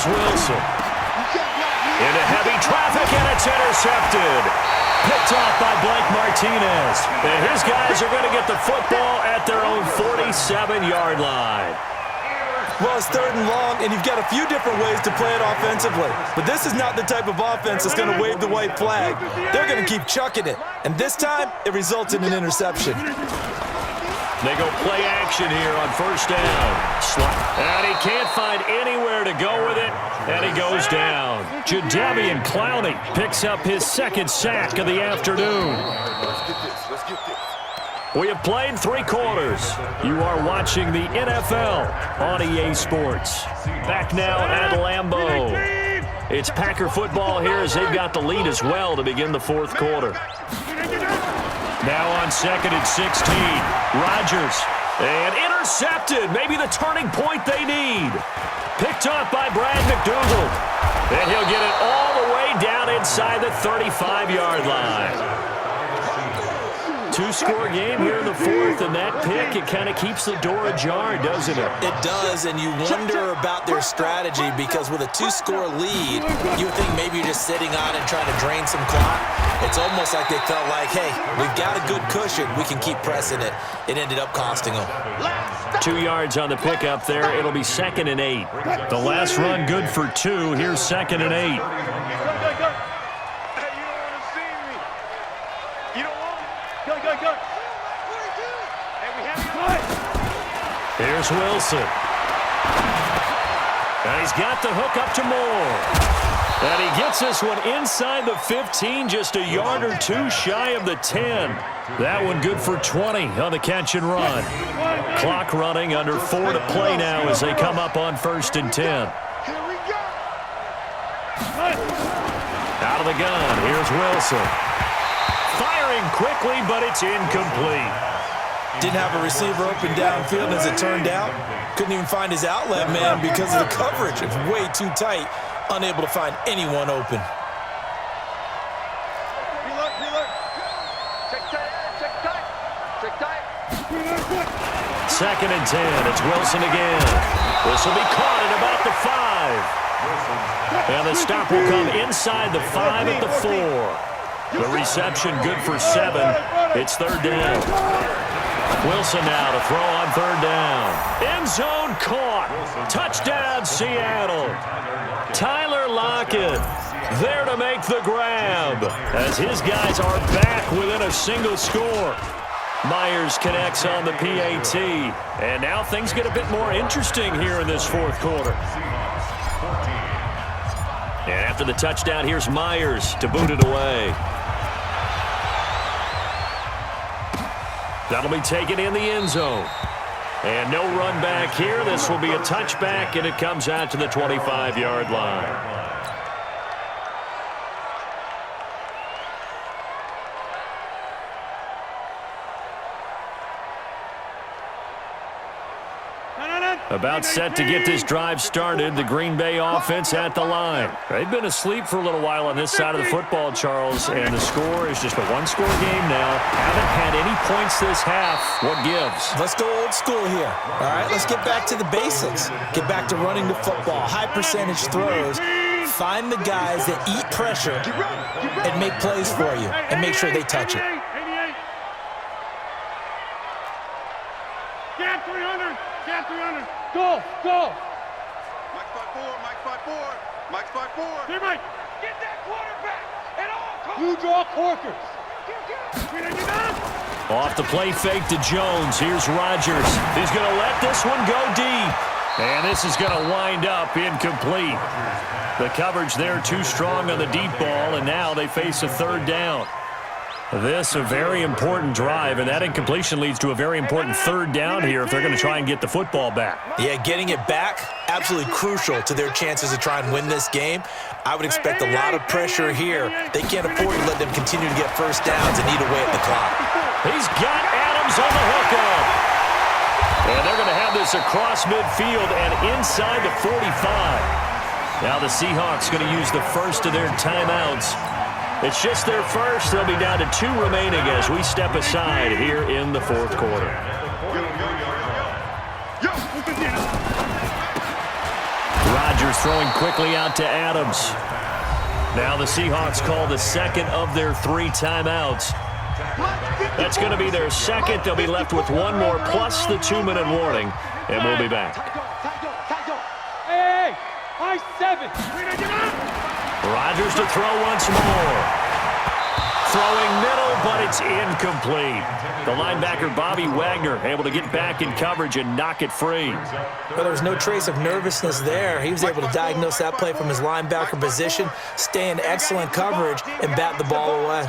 Here's Wilson. Into heavy traffic, and it's intercepted. Picked off by Blake Martinez. And his guys are going to get the football at their own 47-yard line. Well, it's 3rd and long, and you've got a few different ways to play it offensively. But this is not the type of offense that's going to wave the white flag. They're going to keep chucking it. And this time, it results in an interception. They go play action here on 1st down. And he can't find anywhere to go with it, and he goes down. Jadeveon Clowney picks up his 2nd sack of the afternoon. We have played 3 quarters. You are watching the NFL on EA Sports. Back now at Lambeau. It's Packer football here as they've got the lead as well to begin the 4th quarter. Now on 2nd and 16. Rodgers. And intercepted. Maybe the turning point they need. Picked off by Brad McDougald. And he'll get it all the way down inside the 35-yard line. 2-score game here in the 4th, and that pick, it kind of keeps the door ajar, doesn't it? It does, and you wonder about their strategy because with a 2-score lead, you would think maybe you're just sitting on and trying to drain some clock. It's almost like they felt like, hey, we've got a good cushion. We can keep pressing it. It ended up costing them. 2 yards on the pickup there. It'll be 2nd and 8. The last run good for 2. Here's 2nd and 8. Here's Wilson. And he's got the hook up to Moore. And he gets this one inside the 15, just a yard or 2 shy of the 10. That one good for 20 on the catch and run. Clock running, under 4 to play now as they come up on 1st and 10. Out of the gun, here's Wilson. Firing quickly, but it's incomplete. Didn't have a receiver open downfield as it turned out. Couldn't even find his outlet man because of the coverage. It's way too tight. Unable to find anyone open. Second and 10. It's Wilson again. This will be caught at about the 5. And the stop will come inside the 5 at the 4. The reception good for 7. It's 3rd down. Wilson now to throw on 3rd down. End zone caught. Touchdown, Seattle. Tyler Lockett there to make the grab as his guys are back within a single score. Myers connects on the PAT. And now things get a bit more interesting here in this 4th quarter. And after the touchdown, here's Myers to boot it away. That'll be taken in the end zone. And no run back here. This will be a touchback, and it comes out to the 25-yard line. About set to get this drive started, the Green Bay offense at the line. They've been asleep for a little while on this side of the football, Charles, and the score is just a 1-score game now. Haven't had any points this half. What gives? Let's go old school here. All right, let's get back to the basics. Get back to running the football, high percentage throws. Find the guys that eat pressure and make plays for you and make sure they touch it. Get 300. Get 300. Go. Mike 5-4. Mike 5-4. Here, Mike. Get that quarterback at all costs. You draw corkers. Off the play fake to Jones. Here's Rodgers. He's going to let this one go deep. And this is going to wind up incomplete. The coverage there too strong on the deep ball, and now they face a 3rd down. This a very important drive, and that incompletion leads to a very important 3rd down here if they're going to try and get the football back. Yeah, getting it back, absolutely crucial to their chances to try and win this game. I would expect a lot of pressure here. They can't afford to let them continue to get first downs and eat away at the clock. He's got Adams on the hookup. And they're going to have this across midfield and inside the 45. Now the Seahawks going to use the first of their timeouts. It's just their first. They'll be down to 2 remaining as we step aside here in the 4th quarter. Rodgers throwing quickly out to Adams. Now the Seahawks call the second of their 3 timeouts. That's going to be their second. They'll be left with one more plus the 2-minute warning, and we'll be back. Hey, high 7. Rodgers to throw once more. Throwing middle, but it's incomplete. The linebacker, Bobby Wagner, able to get back in coverage and knock it free. Well, there was no trace of nervousness there. He was able to diagnose that play from his linebacker position, stay in excellent coverage, and bat the ball away.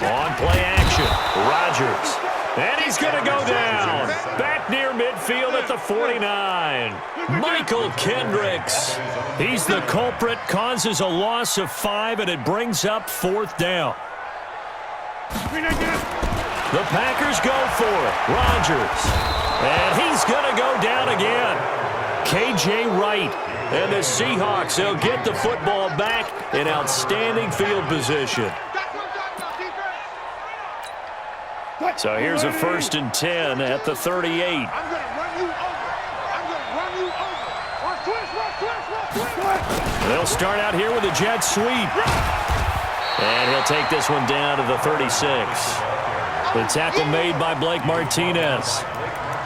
On play action, Rodgers. And he's going to go down. Back near midfield at the 49. Michael Kendricks. He's the culprit, causes a loss of 5, and it brings up 4th down. The Packers go for it. Rodgers. And he's going to go down again. K.J. Wright. And the Seahawks, they'll get the football back in outstanding field position. So here's a 1st and 10 at the 38. I'm going to run you over. I'm going to run you over. They'll start out here with a jet sweep. And he'll take this one down to the 36. The tackle made by Blake Martinez.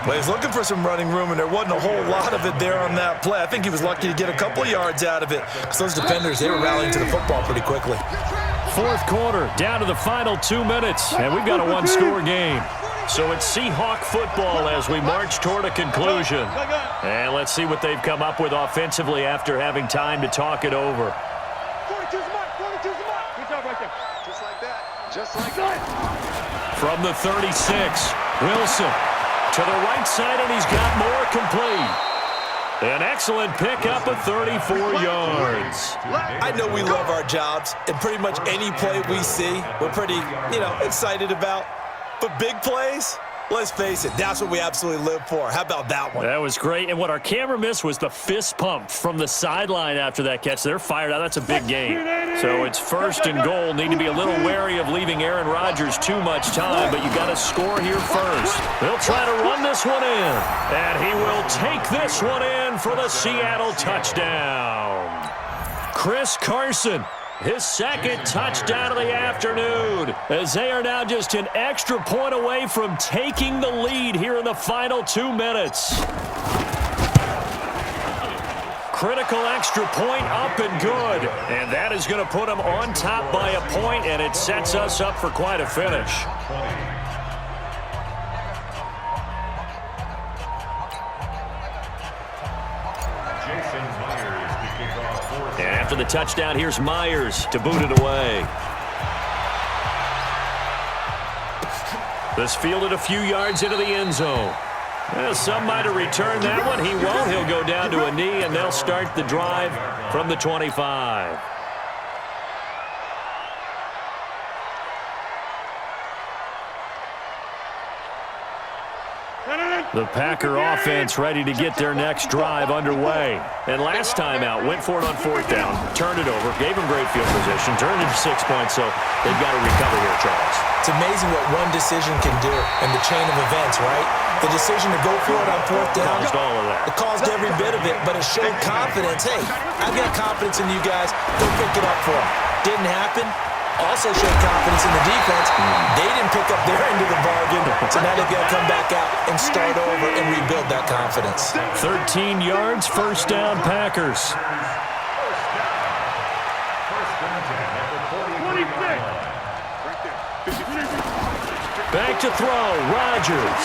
Well, he's looking for some running room, and there wasn't a whole lot of it there on that play. I think he was lucky to get a couple of yards out of it. Because those defenders, they were rallying to the football pretty quickly. 4th quarter, down to the final 2 minutes, and we've got a 1-score game. So it's Seahawk football as we march toward a conclusion. And let's see what they've come up with offensively after having time to talk it over. 42's the mark. 42's the mark. Good job right there. Just like that. Just like that. From the 36, Wilson to the right side, and he's got more complete. An excellent pickup of 34 yards. I know we love our jobs, and pretty much any play we see, we're pretty, excited about. But big plays, let's face it, that's what we absolutely live for. How about that one? That was great, and what our camera missed was the fist pump from the sideline after that catch. They're fired out. That's a big game. So it's 1st and goal. Need to be a little wary of leaving Aaron Rodgers too much time, but you got to score here first. They'll try to run this one in, and he will take this one in for the Seattle touchdown. Chris Carson, his 2nd touchdown of the afternoon, as they are now just an extra point away from taking the lead here in the final 2 minutes. Critical extra point up and good. And that is going to put them on top by a point, and it sets us up for quite a finish. And after the touchdown, here's Myers to boot it away. This fielded a few yards into the end zone. Well, some might have returned that one. He won't. He'll go down to a knee, and they'll start the drive from the 25. The Packer offense ready to get their next drive underway. And last time out, went for it on 4th down, turned it over, gave them great field position, turned it to 6 points, so they've got to recover here, Charles. It's amazing what one decision can do in the chain of events, right? The decision to go for it on 4th down. Caused all of that. It caused every bit of it, but it showed confidence. Hey, I've got confidence in you guys. Go pick it up for them. Didn't happen. Also showed confidence in the defense. They didn't pick up their end of the bargain, so now they've got to come back out and start over and rebuild that confidence. 13 yards, 1st down, Packers. Back to throw, Rodgers.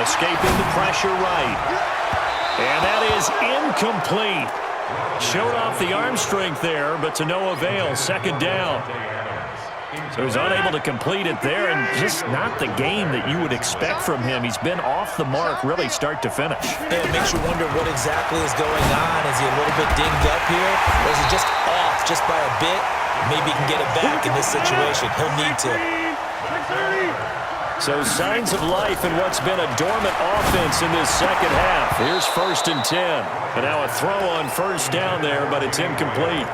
Escaping the pressure right. And that is incomplete. Showed off the arm strength there, but to no avail. 2nd down. So he's unable to complete it there, and just not the game that you would expect from him. He's been off the mark really start to finish. Yeah, it makes you wonder what exactly is going on. Is he a little bit dinged up here, or is he just off just by a bit? Maybe he can get it back in this situation. He'll need to. So signs of life in what's been a dormant offense in this 2nd half. Here's 1st and 10. And now a throw on 1st down there, but it's incomplete.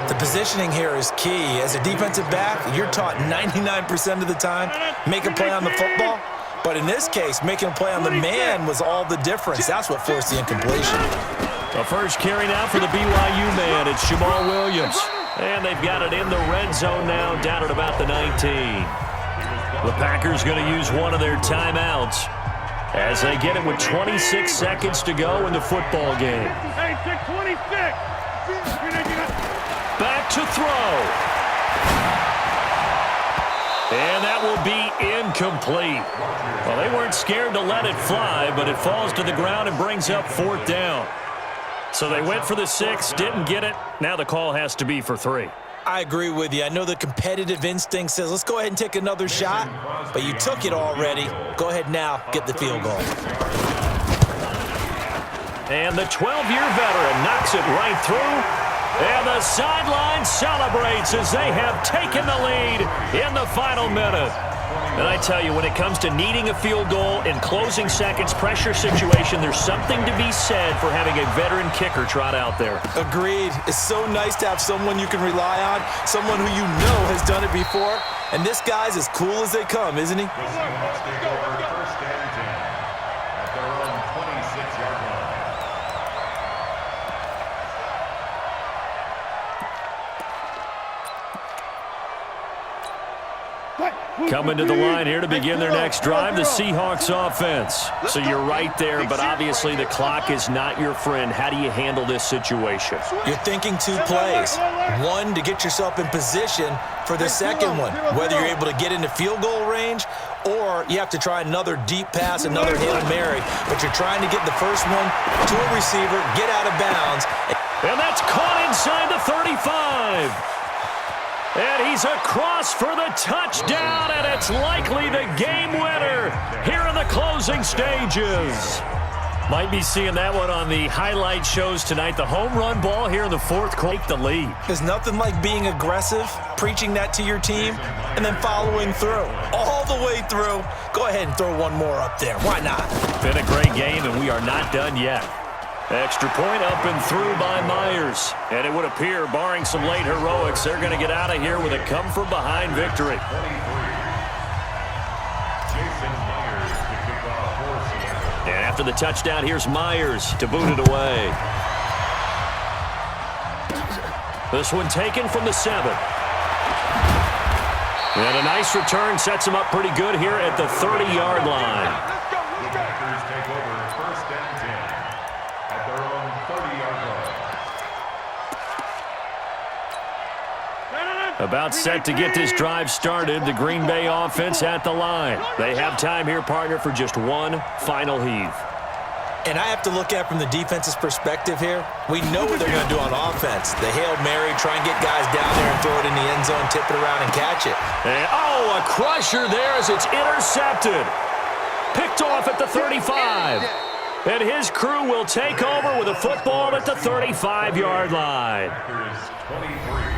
The positioning here is key. As a defensive back, you're taught 99% of the time, make a play on the football. But in this case, making a play on the man was all the difference. That's what forced the incompletion. The first carry now for the BYU man. It's Jamal Williams. And they've got it in the red zone now, down at about the 19. The Packers going to use one of their timeouts as they get it with 26 seconds to go in the football game. Hey, 6:26. Back to throw. And that will be incomplete. Well, they weren't scared to let it fly, but it falls to the ground and brings up 4th down. So they went for the 6, didn't get it. Now the call has to be for 3. I agree with you. I know the competitive instinct says, let's go ahead and take another shot, but you took it already. Go ahead now, get the field goal. And the 12-year veteran knocks it right through. And the sideline celebrates as they have taken the lead in the final minute. And I tell you, when it comes to needing a field goal in closing seconds, pressure situation, there's something to be said for having a veteran kicker trot out there. Agreed. It's so nice to have someone you can rely on, someone who you know has done it before. And this guy's as cool as they come, isn't he? Coming to the line here to begin their next drive, the Seahawks offense. So you're right there, but obviously the clock is not your friend. How do you handle this situation? You're thinking 2 plays. One, to get yourself in position for the second one, whether you're able to get into field goal range or you have to try another deep pass, another Hail Mary, but you're trying to get the first one to a receiver, get out of bounds. And that's caught inside the 35. And he's across for the touchdown, and it's likely the game winner here in the closing stages. Might be seeing that one on the highlight shows tonight. The home run ball here in the 4th quarter, the lead. There's nothing like being aggressive, preaching that to your team, and then following through. All the way through. Go ahead and throw one more up there. Why not? Been a great game, and we are not done yet. Extra point up and through by Myers. And it would appear, barring some late heroics, they're going to get out of here with a come-from-behind victory. And after the touchdown, here's Myers to boot it away. This one taken from the 7. And a nice return sets him up pretty good here at the 30-yard line. About set to get this drive started. The Green Bay offense at the line. They have time here, partner, for just one final heave. And I have to look at it from the defense's perspective here. We know what they're going to do on offense. The Hail Mary, try and get guys down there and throw it in the end zone, tip it around and catch it. And, a crusher there as it's intercepted. Picked off at the 35. And his crew will take over with a football at the 35-yard line.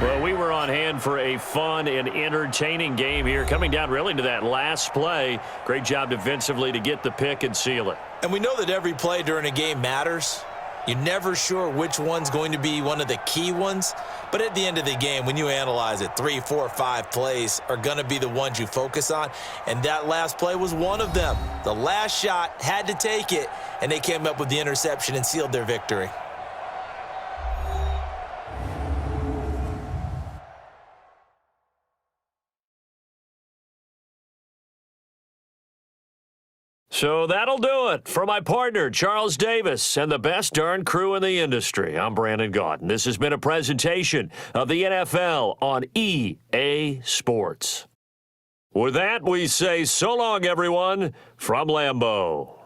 Well, we were on hand for a fun and entertaining game here, coming down really to that last play. Great job defensively to get the pick and seal it. And we know that every play during a game matters. You're never sure which one's going to be one of the key ones. But at the end of the game, when you analyze it, 3, 4, 5 plays are going to be the ones you focus on. And that last play was one of them. The last shot had to take it, and they came up with the interception and sealed their victory. So that'll do it for my partner, Charles Davis, and the best darn crew in the industry. I'm Brandon Gaudin. This has been a presentation of the NFL on EA Sports. With that, we say so long, everyone, from Lambeau.